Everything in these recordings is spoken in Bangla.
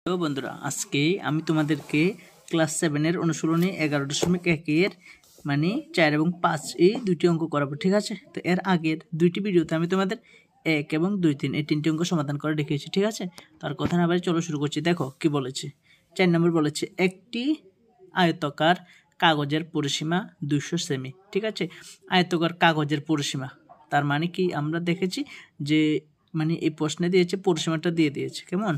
তো বন্ধুরা আজকে আমি তোমাদেরকে ক্লাস 7 এর অনুশীলনী 11.1 এর মানে 4 এবং 5 এই দুইটি অঙ্ক করাবো, ঠিক আছে। তো এর আগের দুইটি ভিডিওতে আমি তোমাদের 1 এবং 2 3 এই তিনটি অঙ্ক সমাধান করে দেখিয়েছি, ঠিক আছে। তার কথা না বলে চলো শুরু করছি। দেখো কি বলেছে। 4 নম্বর বলেছে একটি আয়তাকার কাগজের পরিসীমা 200 সেমি, ঠিক আছে। আয়তাকার কাগজের পরিসীমা তার মানে কি আমরা দেখেছি যে মানে এই প্রশ্নে দিয়েছে পরিসীমাটা দিয়ে দিয়েছে কেমন।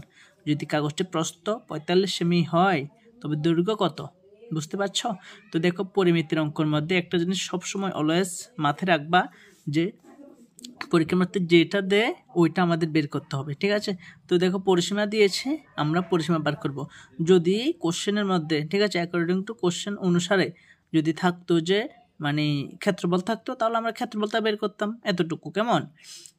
যদি কাগজটি প্রস্থ 45 সেমি হয় তবে দৈর্ঘ্য কত, বুঝতে পারছ। তো দেখো পরিমিতির অঙ্কের মধ্যে একটা জিনিস সবসময় অলওয়েজ মাথায় রাখবা যে পরীক্ষার মধ্যে যেটা দেয় ওইটা আমাদের বের করতে হবে, ঠিক আছে। তো দেখো পরিসীমা দিয়েছে, আমরা পরিসীমা বার করব। যদি কোশ্চেনের মধ্যে, ঠিক আছে, অ্যাকর্ডিং টু কোশ্চেন অনুসারে যদি থাকতো যে মানে ক্ষেত্রফল থাকতো তাহলে আমরা ক্ষেত্রফলটা বের করতাম এতটুকু, কেমন।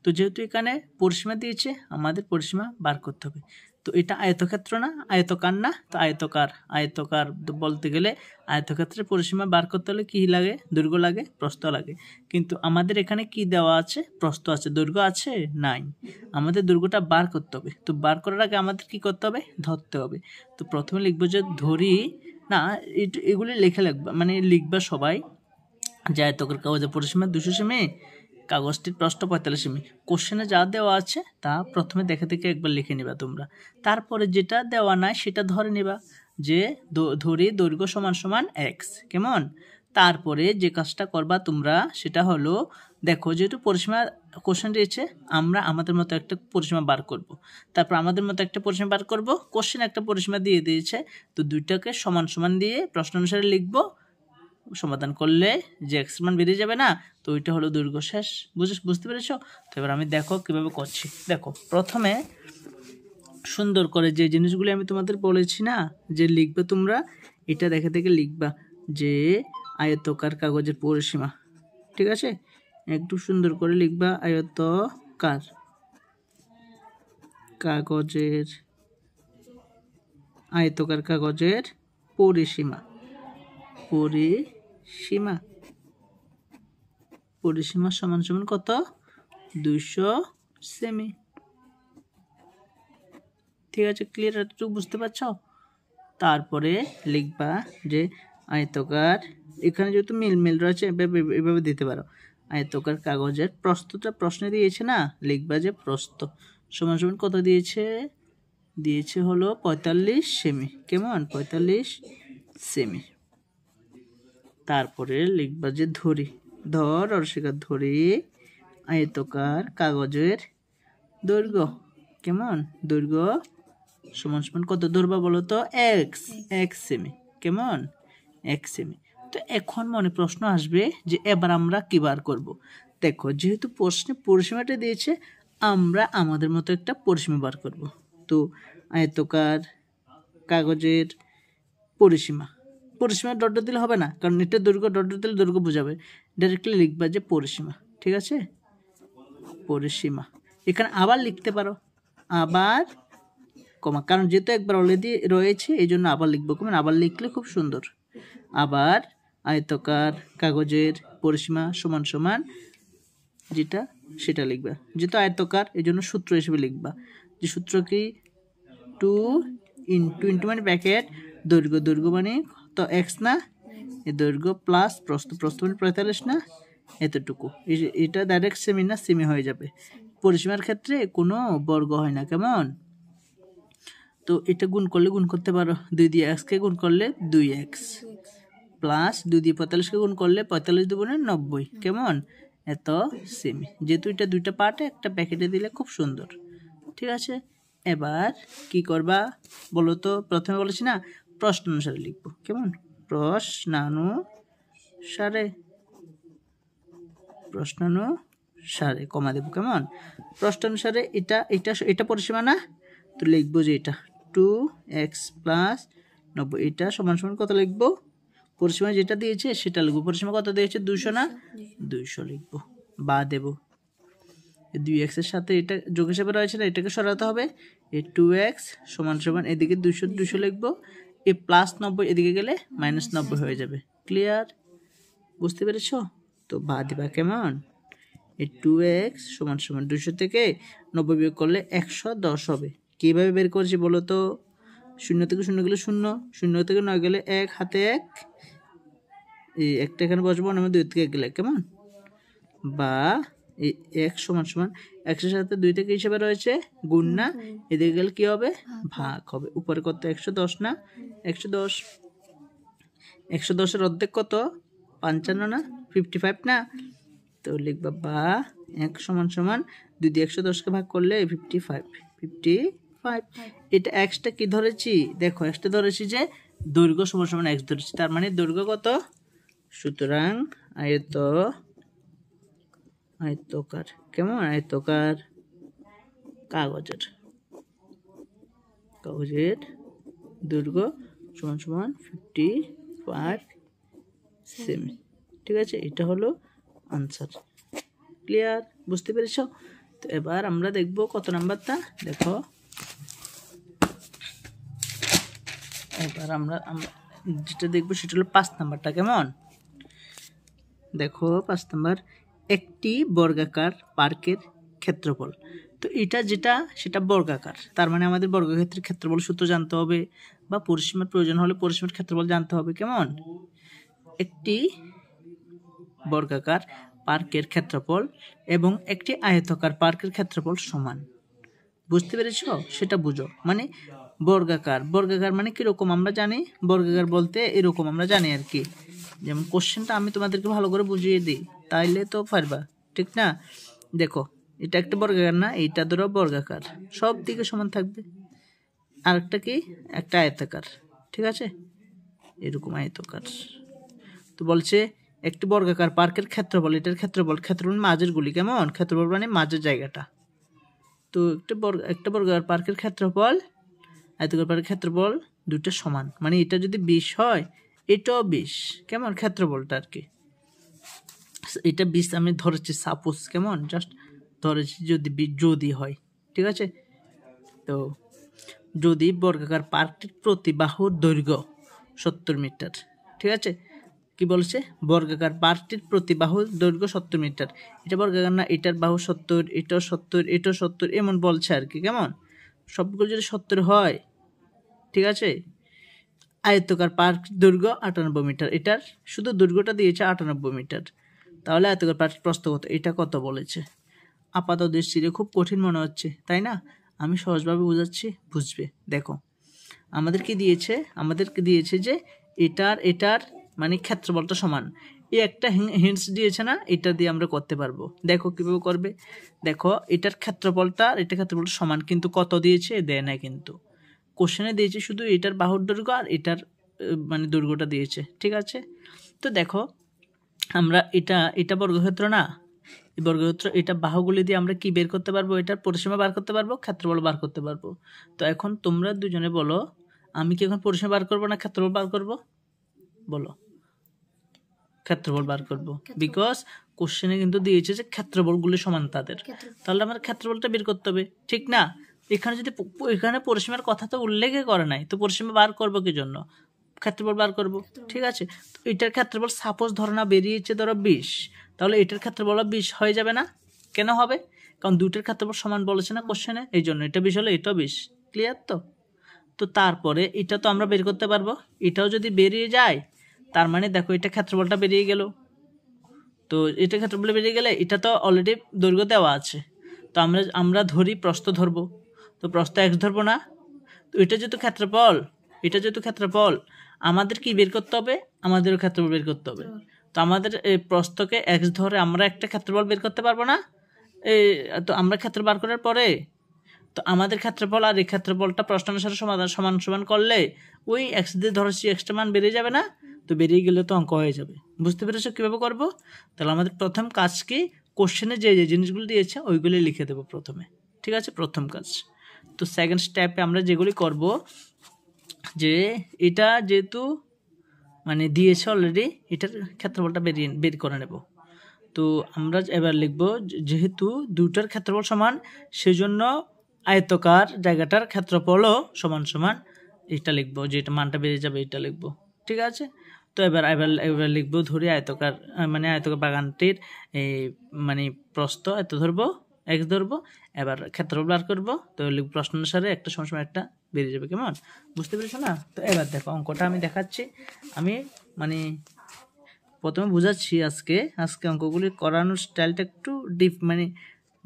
তো যেহেতু এখানে পরিসীমা দিয়েছে আমাদের পরিসীমা বার করতে হবে। তো এটা আয়তক্ষেত্র না, আয়তকার না, তো আয়তকার। আয়তকার বলতে গেলে আয়তক্ষেত্রের পরিসীমা বার করতে হলে কী লাগে, দৈর্ঘ্য লাগে, প্রস্থ লাগে। কিন্তু আমাদের এখানে কি দেওয়া আছে, প্রস্থ আছে, দৈর্ঘ্য আছে নাই। আমাদের দৈর্ঘ্যটা বার করতে হবে। তো বার করার আগে আমাদের কি করতে হবে, ধরতে হবে। তো প্রথমে লিখবো যে ধরি না, এগুলি লিখে লিখবা মানে লিখবা সবাই যে আয়তকার কাগজের পরিসীমা 200 সেমি, কাগজটির প্রস্থ 45 সেমি। কোশ্চেনে যা দেওয়া আছে তা প্রথমে দেখে দেখে একবার লিখে নিবা তোমরা। তারপরে যেটা দেওয়া নাই সেটা ধরে নিবা যে ধরি দৈর্ঘ্য সমান সমান x, কেমন। তারপরে যে কাজটা করবা তোমরা সেটা হলো দেখো যেহেতু পরিসীমা কোশ্চেন দিয়েছে আমরা আমাদের মতো একটা পরিসীমা বার করব। তারপর আমাদের মতো একটা পরিসীমা বার করব, কোশ্চেন একটা পরিসীমা দিয়ে দিয়েছে, তো দুইটাকে সমান সমান দিয়ে প্রশ্ন অনুসারে লিখবো। সমাধান করলে যে এক্স মান বেরিয়ে যাবে না, তো ওইটা হলো দৈর্ঘ্য। শেষ, বুঝতে পেরেছো। তো এবার আমি দেখো কিভাবে করছি। দেখো প্রথমে সুন্দর করে যে জিনিসগুলি আমি তোমাদের বলেছি না যে লিখবে তোমরা, এটা দেখে দেখে লিখবা যে আয়তকার কাগজের পরিসীমা, ঠিক আছে। একটু সুন্দর করে লিখবা আয়তকার কাগজের পরিসীমা সমান সমান কত, 200 সেমি, ঠিক আছে। ক্লিয়ার, এতটুকু বুঝতে পারছ। তারপরে লিখবা যে আয়তকার, এখানে যেহেতু মিল রয়েছে এভাবে দিতে পারো। আয়তকার কাগজের প্রস্থটা প্রশ্নে দিয়েছে না, লিখবা যে প্রস্থ সমান সমান কত দিয়েছে হলো 45 সেমি, কেমন, 45 সেমি। তারপরে লিখবা যে ধরি আয়তকার কাগজের দৈর্ঘ্য, কেমন, দৈর্ঘ্য সমান সমান কত ধরবা বলো তো, x সেমি, কেমন, x সেমি। তো এখন মনে প্রশ্ন আসবে যে এবার আমরা কি বার করব। দেখো যেহেতু প্রশ্নে পরিসীমাটা দিয়েছে আমরা আমাদের মতো একটা পরিসীমা বার করব। তো আয়তকার কাগজের পরিসীমা ডট দিলে হবে না, কারণ এটা দৈর্ঘ্য, ডট দিলে দৈর্ঘ্য বোঝাবে। ডাইরেক্টলি লিখবা যে পরিসীমা, ঠিক আছে, পরিসীমা। এখানে আবার লিখতে পারো, আবার কমা, কারণ যেহেতু একবার অলরেডি রয়েছে এই জন্য আবার লিখবো, কেমন, আবার লিখলে খুব সুন্দর। আবার আয়তকার কাগজের পরিসীমা সমান সমান যেটা সেটা লিখবা, যেহেতু আয়তকার এই জন্য সূত্র হিসেবে লিখবা যে সূত্র কি 2 ইন্টু মানে ব্র্যাকেট দৈর্ঘ্য মানে তো এক্স না, এই দৈর্ঘ্য প্লাস প্রস্থ মানে 45 না, এতটুকু। এটা ডাইরেক্ট সেমি না, সেমি হয়ে যাবে। পরিসীমার ক্ষেত্রে কোনো বর্গ হয় না, কেমন। তো এটা গুণ করতে পারো, 2 দিয়ে এক্সকে গুণ করলে 2x প্লাস 2 দিয়ে 45কে গুণ করলে 45 দুগুণে 90, কেমন, এত সেমি। যেহেতু এটা দুইটা পার্টে একটা প্যাকেটে দিলে খুব সুন্দর, ঠিক আছে। এবার কি করবা বলো তো, প্রথমে বলেছি না প্রশ্ন অনুসারে লিখবো, কেমন, প্রশ্নানুসারে কমা দেবো, কেমন। প্রশ্নানুসারে এটা পরিসীমা না, তো লিখবো যে এটা 2x প্লাস 90, এটা সমান সমান কত লিখবো, পরিসীমা যেটা দিয়েছে সেটা লিখবো। পরিসীমা কত দিয়েছে, 200 না, 200 লিখবো বা দেবো। 2x এর সাথে এটা যোগ হিসেবে রয়েছে না, এটাকে সরাতে হবে। এই 2x সমান সমান এদিকে 200 লিখবো, এই প্লাস 90 এদিকে গেলে মাইনাস 90 হয়ে যাবে। ক্লিয়ার, বুঝতে পেরেছ। তো বা দিবা, কেমন, এই 2x সমান সমান 200 থেকে 90 বিয়োগ করলে 110 হবে। কীভাবে বের করছি বলো তো, শূন্য থেকে শূন্য গেলে শূন্য, শূন্য থেকে 9 গেলে 1, হাতে 1, এই একটা এখানে বসবো, আমরা 2 থেকে 1 গেলে কেমন, বা এই 1 সমান সমান 1 এর সাথে 2 থেকে হিসেবে রয়েছে গুণ না, এদিকে গেলে কি হবে, ভাগ হবে। উপরে কত 110 না, 110, 110 এর অর্ধেক কত 55 না, 55 না। তো লিখবা বা 1 সমান সমান 2 দিয়ে 110কে ভাগ করলে 55, 55। এটা এক্সটা কি ধরেছি, দেখো এক্সটা ধরেছি যে দৈর্ঘ্য সমান সমান এক্স ধরেছি, তার মানে দৈর্ঘ্য কত, সুতরাং আয়তকার কেমন, আয়তকার কাগজের দৈর্ঘ্য সমান সমান 55 সেমি। ঠিক আছে, এটা হলো আনসার। ক্লিয়ার, বুঝতে পেরেছ? তো এবার আমরা দেখব কত নাম্বারটা, দেখো এবার আমরা যেটা দেখবো সেটা হলো 5 নাম্বারটা। কেমন, দেখো 5 নাম্বার, একটি বর্গাকার পার্কের ক্ষেত্রফল। তো এটা যেটা সেটা বর্গাকার, তার মানে আমাদের বর্গক্ষেত্রের ক্ষেত্রফল সূত্র জানতে হবে, বা পরিসীমার প্রয়োজন হলে পরিসীমার ক্ষেত্রফল জানতে হবে। কেমন, একটি বর্গাকার পার্কের ক্ষেত্রফল এবং একটি আয়তাকার পার্কের ক্ষেত্রফল সমান। বুঝতে পেরেছ? সেটা বুঝো। মানে বর্গাকার মানে কিরকম আমরা জানি, বর্গাকার বলতে এরকম আমরা জানি আর কি। যেমন কোশ্চেনটা আমি তোমাদেরকে ভালো করে বুঝিয়ে দিই, তাইলে তো পারবা, ঠিক না? দেখো এটা একটা বর্গাকার না, এইটা ধরো বর্গাকার, সব দিকে সমান থাকবে। আরেকটা কি, একটা আয়তাকার, ঠিক আছে, এরকম আয়তাকার। তো বলছে একটি বর্গাকার পার্কের ক্ষেত্রফল, এটার ক্ষেত্রফল মাঝের গুলি। কেমন, ক্ষেত্রফল মানে মাঝের জায়গাটা। তো একটা বর্গাকার পার্কের ক্ষেত্রফল, আয়তাকার পার্কের ক্ষেত্রফল দুটো সমান, মানে এটা যদি 20 হয় এটাও 20। কেমন, ক্ষেত্রফলটা আর কি, এটা 20 আমি ধরেছি সাপোজ, কেমন, জাস্ট ধরেছি যদি হয়, ঠিক আছে। তো যদি বর্গাকার পার্কটির প্রতি বাহুর দৈর্ঘ্য 70 মিটার, ঠিক আছে, কি বলছে, বর্গাকার পার্কটির প্রতি বাহুর দৈর্ঘ্য 70 মিটার। এটা বর্গাকার না, এটার বাহু 70, এটাও 70, এটাও 70, এমন বলছে আর কি। কেমন, সবগুলো যদি 70 হয়, ঠিক আছে। আয়তাকার পার্ক দৈর্ঘ্য 98 মিটার, এটার শুধু দৈর্ঘ্যটা দিয়েছে 98 মিটার, তাহলে আয়তাকার পার্ক প্রস্থ কত, এটা কত বলেছে। আপাত দৃষ্টিতে খুব কঠিন মনে হচ্ছে, তাই না? আমি সহজভাবে বোঝাচ্ছি, বুঝবে। দেখো আমাদেরকে দিয়েছে যে এটার মানে ক্ষেত্রফলটা সমান। এই একটা হিন্টস দিয়েছে না, এটা দিয়ে আমরা করতে পারবো। দেখো কিভাবে করবে, দেখো এটার ক্ষেত্রফলটা সমান, কিন্তু কত দিয়েছে দেয় না, কিন্তু কোশ্চেনে দিয়েছে শুধু এটার বাহুর দৈর্ঘ্য আর এটার মানে দৈর্ঘ্যটা দিয়েছে, ঠিক আছে। তো দেখো আমরা এটা বর্গক্ষেত্র না, এই বর্গক্ষেত্র, এটা বাহুগুলি দিয়ে আমরা কি বের করতে পারবো, এটার পরিসীমা বার করতে পারবো, ক্ষেত্রফল বার করতে পারবো। তো এখন তোমরা দুজনে বলো, আমি কি এখন পরিসীমা বার করবো না ক্ষেত্রফল বার করবো? বলো, ক্ষেত্রফল বার করবো, বিকজ কোশ্চেনে কিন্তু দিয়েছে যে ক্ষেত্রফলগুলি সমান তাদের, তাহলে আমার ক্ষেত্রফলটা বের করতে হবে, ঠিক না? এখানে পরিসীমার কথা তো উল্লেখই করে নাই, তো পরিসীমা বার করবো কি জন্য, ক্ষেত্রফল বার করব, ঠিক আছে। তো এটার ক্ষেত্রফল সাপোজ ধরো না বেরিয়েছে ধরো 20, তাহলে এটার ক্ষেত্রফল 20 হয়ে যাবে না? কেন হবে? কারণ দুইটার ক্ষেত্রফল সমান বলেছে না কোশ্চেনে, এই জন্য এটা 20 হলে এটাও 20। ক্লিয়ার? তো তারপরে এটা তো আমরা বের করতে পারবো, এটাও যদি বেরিয়ে যায় তার মানে দেখো এটা ক্ষেত্রফলটা বেরিয়ে গেল। তো এটা ক্ষেত্রফল বেরিয়ে গেলে এটা তো অলরেডি দৈর্ঘ্য দেওয়া আছে, তো আমরা ধরি প্রস্থ ধরবো, তো প্রস্থ x ধরবো না। তো এটা যেহেতু ক্ষেত্রফল, আমাদের কি বের করতে হবে, আমাদেরও ক্ষেত্রফল বের করতে হবে। তো আমাদের এই প্রস্থকে x ধরে আমরা একটা ক্ষেত্রফল বের করতে পারবো না? তো আমরা ক্ষেত্র বার করার পরে তো আমাদের ক্ষেত্রফল আর এই ক্ষেত্রফলটা প্রশ্নানুসারে সমান করলে ওই x দিয়ে ধরেছি এক্সটা মান বেরিয়ে যাবে না? তো বেরিয়ে গেলে তো অঙ্ক হয়ে যাবে। বুঝতে পেরেছো কিভাবে করবো? তাহলে আমাদের প্রথম কাজ কি, কোশ্চেনে যে জিনিসগুলো দিয়েছে ওইগুলি লিখে দেবো প্রথমে, ঠিক আছে, প্রথম কাজ। তো সেকেন্ড স্টেপে আমরা যেগুলি করব, যে এটা যেহেতু মানে দিয়েছে অলরেডি, এটার ক্ষেত্রফলটা বের করে নেব। তো আমরা এবার লিখব যেহেতু দুটার ক্ষেত্রফল সমান, সেজন্য আয়তকার জায়গাটার ক্ষেত্রফলও সমান এটা লিখবো, যেটা মানটা বেরিয়ে যাবে এটা লিখবো, ঠিক আছে। তো এবার লিখবো, ধরি আয়তকার বাগানটির মানে প্রস্থ এত ধরবো, এক্স ধরবো, এবার ক্ষেত্রফল বার করবো, তো প্রশ্ন অনুসারে একটা সময় একটা বেরিয়ে যাবে। কেমন, বুঝতে পেরেছো না? তো এবার দেখো অঙ্কটা আমি দেখাচ্ছি। আমি মানে প্রথমে বুঝাচ্ছি। আজকে অঙ্কগুলি করানোর স্টাইলটা একটু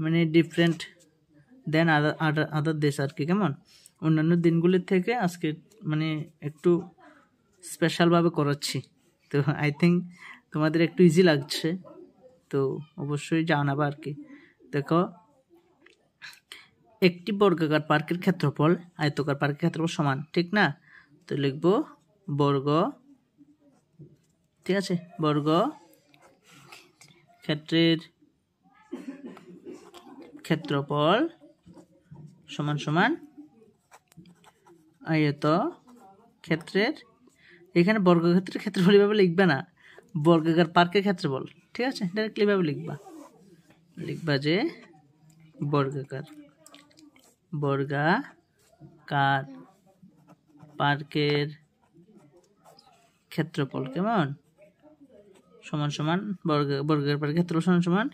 মানে ডিফারেন্ট দেন আদার দেশ আর কি। কেমন, অন্যান্য দিনগুলির থেকে আজকে মানে একটু স্পেশালভাবে করাচ্ছি। তো আই থিঙ্ক তোমাদের একটু ইজি লাগছে, তো অবশ্যই জানাবা আর কি। দেখো, একটি বর্গাকার পার্কের ক্ষেত্রফল আয়তাকার পার্কের ক্ষেত্রফল সমান, ঠিক না? তো লিখবো বর্গ, ঠিক আছে, বর্গ ক্ষেত্রের ক্ষেত্রফল সমান সমান আয়ত ক্ষেত্রের, এখানে বর্গক্ষেত্রের ক্ষেত্রফল এভাবে লিখবে না, বর্গাকার পার্কের ক্ষেত্রফল, ঠিক আছে, ডাইরেক্টলি এভাবে লিখবা যে বর্গাকার পার্কের ক্ষেত্রফল কেমন সমান সমান বর্গাকার পার্কের ক্ষেত্রফল সমান সমান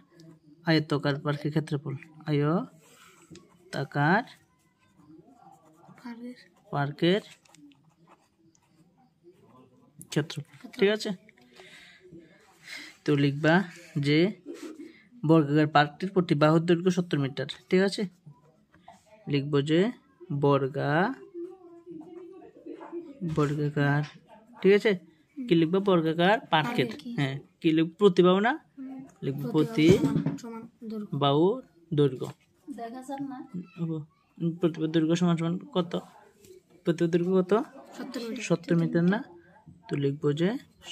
আয়তাকার পার্কের ক্ষেত্রফল, আয়তাকার পার্কের ক্ষেত্রফল, ঠিক আছে। তো লিখবা যে বর্গাকার পার্কটির প্রতি বাহুর দৈর্ঘ্য 70 মিটার, ঠিক আছে। লিখবো যে বর্গাকার, ঠিক আছে। কি লিখবো, বর্গাকার পার্কের, হ্যাঁ, কি লিখবো, প্রতি বাহু না, লিখবো প্রতি বাহু দৈর্ঘ্য, প্রতি দৈর্ঘ্য সমান সমান কত, প্রতি দৈর্ঘ্য কত, 70 মিটার না? তো লিখবো যে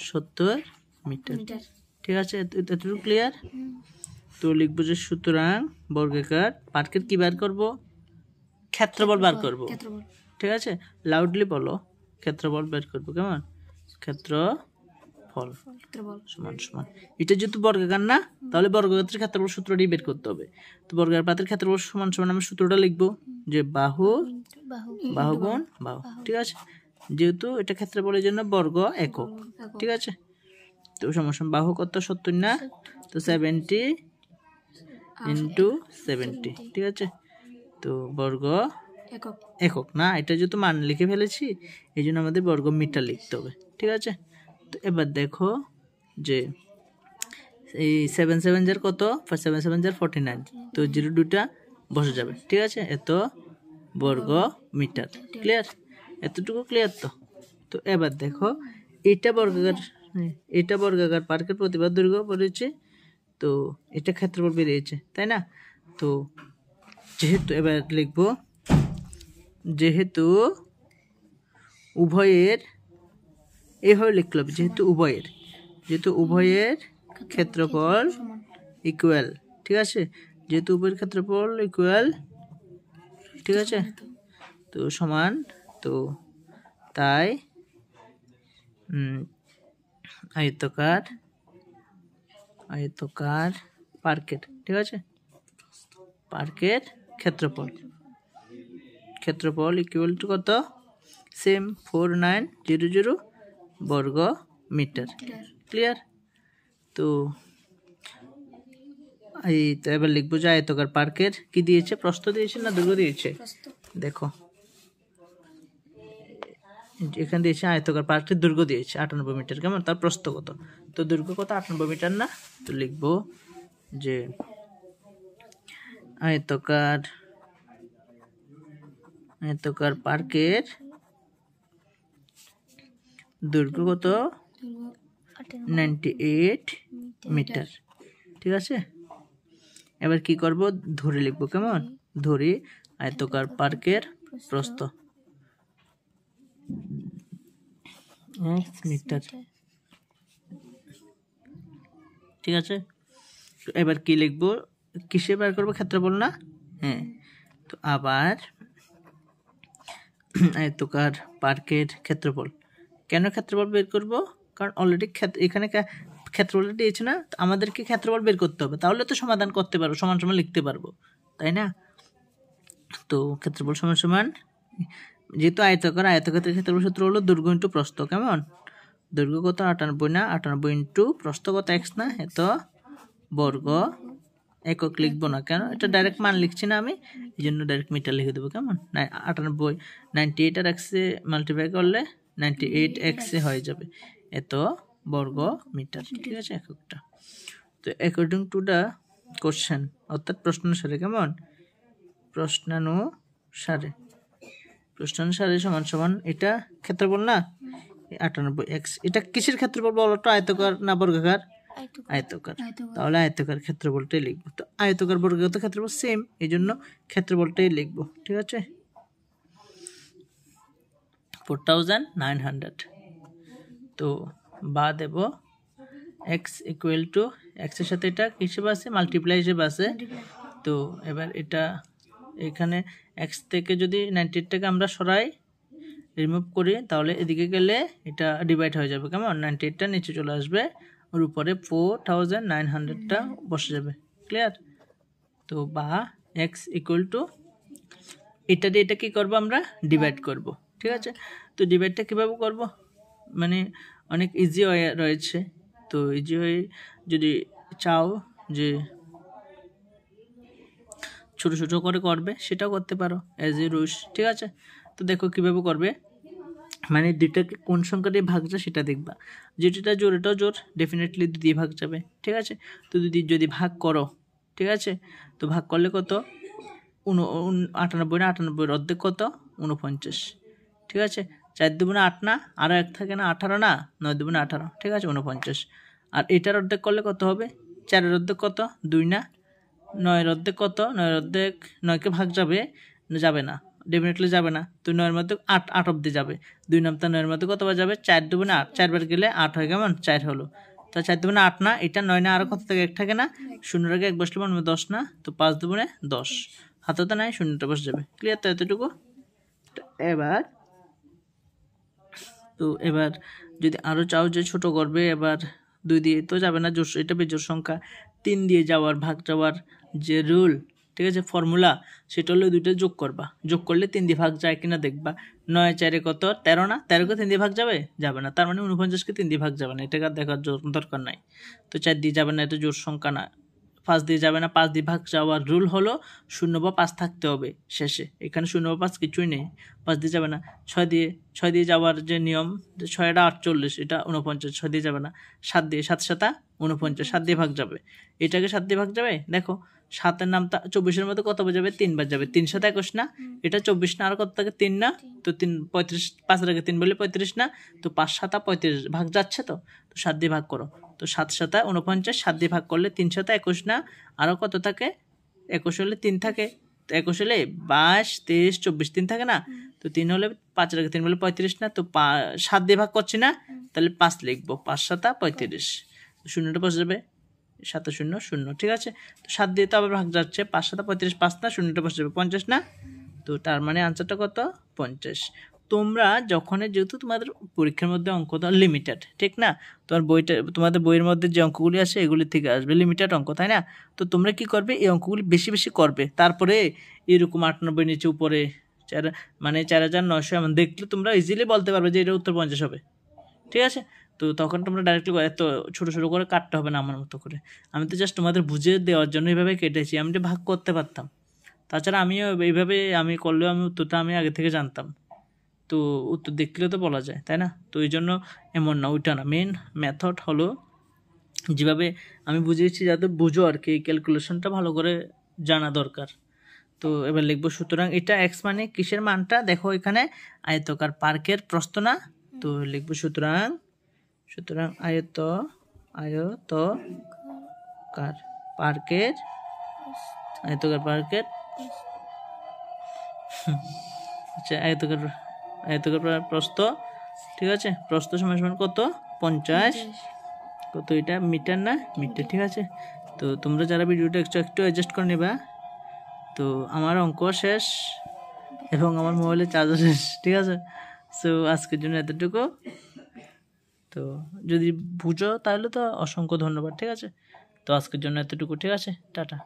70 মিটার, ঠিক আছে। এতটুকু ক্লিয়ার? তো লিখবো যে সুতরাং বর্গাকার পার্কের কি বার করব, ক্ষেত্রফল বার করব, ঠিক আছে। লাউডলি বলো, ক্ষেত্রফল বের করবো। কেমন, ক্ষেত্রফল সমান সমান, এটা যেহেতু বর্গাকার না, তাহলে বর্গক্ষেত্রের ক্ষেত্রফল সূত্রটি বের করতে হবে। তো বর্গাকার পার্কের ক্ষেত্রফল সমান সমান আমরা সূত্রটা লিখবো যে বাহু গুণ বাহু, ঠিক আছে। যেহেতু এটা ক্ষেত্রফলের জন্য বর্গ একক, ঠিক আছে। তো সমান বাহু কত, 70 না? তো 70 ইন্টু 70, ঠিক আছে। তো বর্গ একক না, এটা যেহেতু মান লিখে ফেলেছি, এই জন্য আমাদের বর্গ মিটার লিখতে হবে, ঠিক আছে। তো এবার দেখো যে এই 7 7 যার কত, 7 7 যার 49, তো 0 দুটা বসে যাবে, ঠিক আছে। এত বর্গ মিটার, ক্লিয়ার? এতটুকু ক্লিয়ার? তো এবার দেখো এটা বর্গাকার পার্কের প্রতিবাদ দৈর্ঘ্য বেরিয়েছে, তো এটা ক্ষেত্রফল বেরিয়েছে, তাই না? তো যেহেতু এবার লিখবো যেহেতু উভয়ের, এইভাবে লিখতে হবে, যেহেতু উভয়ের ক্ষেত্রফল ইকুয়াল, ঠিক আছে। যেহেতু উভয়ের ক্ষেত্রফল ইকুয়াল, ঠিক আছে, তো সমান, তো তাই আয়তাকার পার্কের, ঠিক আছে, পার্কের ক্ষেত্রফল ইকুয়াল টু কত, সেম 4900 বর্গ মিটার, ক্লিয়ার? তো এবার লিখবো যে আয়তাকার পার্কের কি দিয়েছে, প্রস্থ দিয়েছে না দৈর্ঘ্য দিয়েছে? দেখো এখানে দিয়েছে আয়তাকার পার্কের দৈর্ঘ্য দিয়েছে 98 মিটার, কেমন, তার প্রস্থ কত? তো দৈর্ঘ্য কত, 98 মিটার না? তো লিখবো যে আয়তাকার পার্কের দৈর্ঘ্য কত, 98 মিটার, ঠিক আছে। এবার কি করব, ধরে লিখবো, কেমন, ধরি আয়তাকার পার্কের প্রস্থ মিটার, ঠিক আছে। তো এবার কি লিখবো, কিসে বার করবো, ক্ষেত্রফল না? হ্যাঁ। তো আবার আয়তাকার পার্কের ক্ষেত্রফল, কেন ক্ষেত্রফল বের করব, কারণ অলরেডি এখানে ক্ষেত্রফল দিয়েছে না, আমাদেরকে ক্ষেত্রফল বের করতে হবে, তাহলে তো সমাধান করতে পারবো, সমান সমান লিখতে পারবো, তাই না? তো ক্ষেত্রফল সমান সমান, যেহেতু আয়তক্ষেত্রের ক্ষেত্রফল সূত্র হলো দৈর্ঘ্য ইন্টু প্রস্থ, কেমন, দৈর্ঘ্য কত, 98 না, 98 ইন্টু প্রস্থ কত, x না, এত বর্গ একক লিখবো না, কেন এটা ডাইরেক্ট মান লিখছি না আমি, এই জন্য ডাইরেক্ট মিটার লিখে দেবো। কেমন 98 98 আর এক্সে মাল্টিপ্লাই করলে 98 এক্সে হয়ে যাবে এত বর্গ মিটার, ঠিক আছে এককটা। তো অ্যাকর্ডিং টু দ্য কোশ্চেন অর্থাৎ প্রশ্নানুসারে, কেমন প্রশ্নানুসারে সমান সমান এটা ক্ষেত্রফল না 98 এক্স, এটা কিসের ক্ষেত্রফল বলো তো, আয়তকার না বর্গাকার? আয়তকার। তাহলে আয়তকার ক্ষেত্রফলটাই লিখবো। তো আয়তকার বর্গাকার তো ক্ষেত্রফল সেম, এই জন্য ক্ষেত্রফলটাই লিখবো, ঠিক আছে 4900। তো বা দেব এক্স ইকুয়াল টু, এক্সের সাথে এটা হিসেবে আছে মাল্টিপ্লাই হিসেবে আছে। তো এবার এটা এখানে এক্স থেকে যদি 98টাকে আমরা সরাই রিমুভ করি, তাহলে এদিকে গেলে এটা ডিভাইড হয়ে যাবে। কেমন 98টা নিচে চলে আসবে, ওর উপরে 4900টা বসে যাবে। ক্লিয়ার? তো বা এক্স ইকুয়াল টু, এটা দিয়ে এটা কী করবো আমরা ডিভাইড করব, ঠিক আছে। তো ডিভাইডটা কীভাবে করব, মানে অনেক ইজি ওয়ে রয়েছে। তো ইজি ওয়ে যদি চাও যে ছোটো ছোটো করে করবে, সেটাও করতে পারো অ্যাজ এ রুশ, ঠিক আছে। তো দেখো কীভাবে করবে, মানে দুইটাকে কোন সংখ্যা দিয়ে ভাগ যায় সেটা দেখবা। যেটা জোর এটাও জোর, ডেফিনেটলি 2 দিয়ে ভাগ যাবে, ঠিক আছে। তো যদি ভাগ করো, ঠিক আছে, তো ভাগ করলে কত 98 না, 98 অর্ধেক কত 49, ঠিক আছে। 4 দুগুণে 8 না, আরও 1 থাকে না 18 না, 9 দুগুণে 18, ঠিক আছে 49। আর এটার অর্ধেক করলে কত হবে, 4-এর অর্ধেক কত 2 না, 9-এর অর্ধেক কত, 9-এর অর্ধেক 9কে ভাগ যাবে না, ডেফিনেটলি যাবে না। তো 9-এর মধ্যে 8 অব্দি যাবে, 2 নামতা 9-এর মধ্যে কতবার যাবে, 4 দুগুণে 8, 4 বার গেলে 8 হয়, কেমন 4 হলো। তো 4 দুগুণে 8 না, এটা 9 না, আরও কত থাকে 1 থাকে না, 0-এর আগে 1 বসলে 10 না, তো 5 দুগুণে 10, হাতে তো নাই, 0টা বসে যাবে। ক্লিয়ার? তো এতটুকু। তো এবার যদি আরও চাও যে ছোট করবে, এবার 2 দিয়ে তো যাবে না, এটা বেজোড় সংখ্যা, 3 দিয়ে ভাগ যাওয়ার যে রুল, ঠিক আছে ফর্মুলা, সেটা হলো 2টা যোগ করবা, যোগ করলে 3 দিয়ে ভাগ যায় কিনা দেখবা। 9 4 কত 13 না, 13কে 3 দিয়ে ভাগ যাবে না, তার মানে 49কে 3 দিয়ে ভাগ যাবে না, এটাকে দেখার দরকার নাই। তো 4 দিয়ে যাবে না, এটা জোড় সংখ্যা না। 5 দিয়ে যাবে না, 5 দিয়ে ভাগ যাওয়ার রুল হলো 0 বা 5 থাকতে হবে শেষে, এখানে 0 বা 5 কিছুই নেই, 5 দিয়ে যাবে না। 6 দিয়ে যাওয়ার যে নিয়ম, 6-টা 48, এটা 49, 6 দিয়ে যাবে না। 7 দিয়ে 7 7 49, 7 দিয়ে ভাগ যাবে, এটাকে 7 দিয়ে ভাগ যাবে। দেখো 7-এর নামটা 24-এর মধ্যে কত বার যাবে, 3 বার যাবে, 3 7 21 না, এটা 24 না, আর কত থাকে 3 না, তো 3 35, 5-এর আগে 3 বলে 35 না, তো 5 7 35 ভাগ যাচ্ছে, তো 7 দিয়ে ভাগ করো, তো 7 7 49, 7 দিয়ে ভাগ করলে 3 7 21 না, আরও কত থাকে 21 হলে 3 থাকে, তো 21 হলে 22 23 24 3 থাকে না, তো 3 হলে 5-এর আগে 3 বলে 35 না, তো 7 দিয়ে ভাগ করছি না, তাহলে 5 লিখবো, 5 7 35, 0টা বসে যাবে, 7 0 0, ঠিক আছে। তো 7 দিয়ে তো আবার ভাগ যাচ্ছে, 5 7 35, 5 না, 0টা বসে যাবে 50 না, তো তার মানে আনসারটা কত 50। তোমরা যখন, যেহেতু তোমাদের পরীক্ষার মধ্যে অঙ্ক তো লিমিটেড, ঠিক না, তোমাদের বইয়ের মধ্যে যে অঙ্কগুলি আছে এগুলি থেকে আসবে লিমিটেড অঙ্ক, তাই না। তো তোমরা কি করবে, এই অঙ্কগুলি বেশি বেশি করবে, তারপরে এরকম 98 নিচে উপরে 4900 এমন দেখলে তোমরা ইজিলি বলতে পারবে যে এটা উত্তর 50 হবে, ঠিক আছে। তো তখন তোমরা ডাইরেক্টলি এত ছোটো ছোটো করে কাটতে হবে না আমার মতো করে, আমি তো জাস্ট তোমাদের বুঝিয়ে দেওয়ার জন্য এইভাবে কেটেছি, আমি তো ভাগ করতে পারতাম, তাছাড়া আমিও এইভাবে আমি করলেও আমি উত্তরটা আমি আগে থেকে জানতাম, তো উত্তর দেখলে তো বলা যায়, তাই না। তো এই জন্য এমন না, ওইটা না, মেন মেথড হলো যেভাবে আমি বুঝিয়েছি যাতে বুঝো আর কি, এই ক্যালকুলেশনটা ভালো করে জানা দরকার। তো এবার লিখবো, সুতরাং এটা এক্স মানে কিসের মানটা, দেখো এখানে আয়তকার পার্কের প্রস্থ না, তো লিখবো সুতরাং আয়তকার পার্কের আচ্ছা আয়তকার প্রস্থ, ঠিক আছে, প্রস্থ সমান কত 50, কত এটা মিটার না, মিটার, ঠিক আছে। তো তোমরা যারা ভিডিওটা একটু অ্যাডজাস্ট করে নেবা। তো আমার অঙ্ক শেষ এবং আমার মোবাইলে চার্জও শেষ, ঠিক আছে। সো আজকের জন্য এতটুকু, তো যদি বুঝো তাহলে তো অসংখ্য ধন্যবাদ, ঠিক আছে। তো আজকের জন্য এতটুকু, ঠিক আছে, টাটা।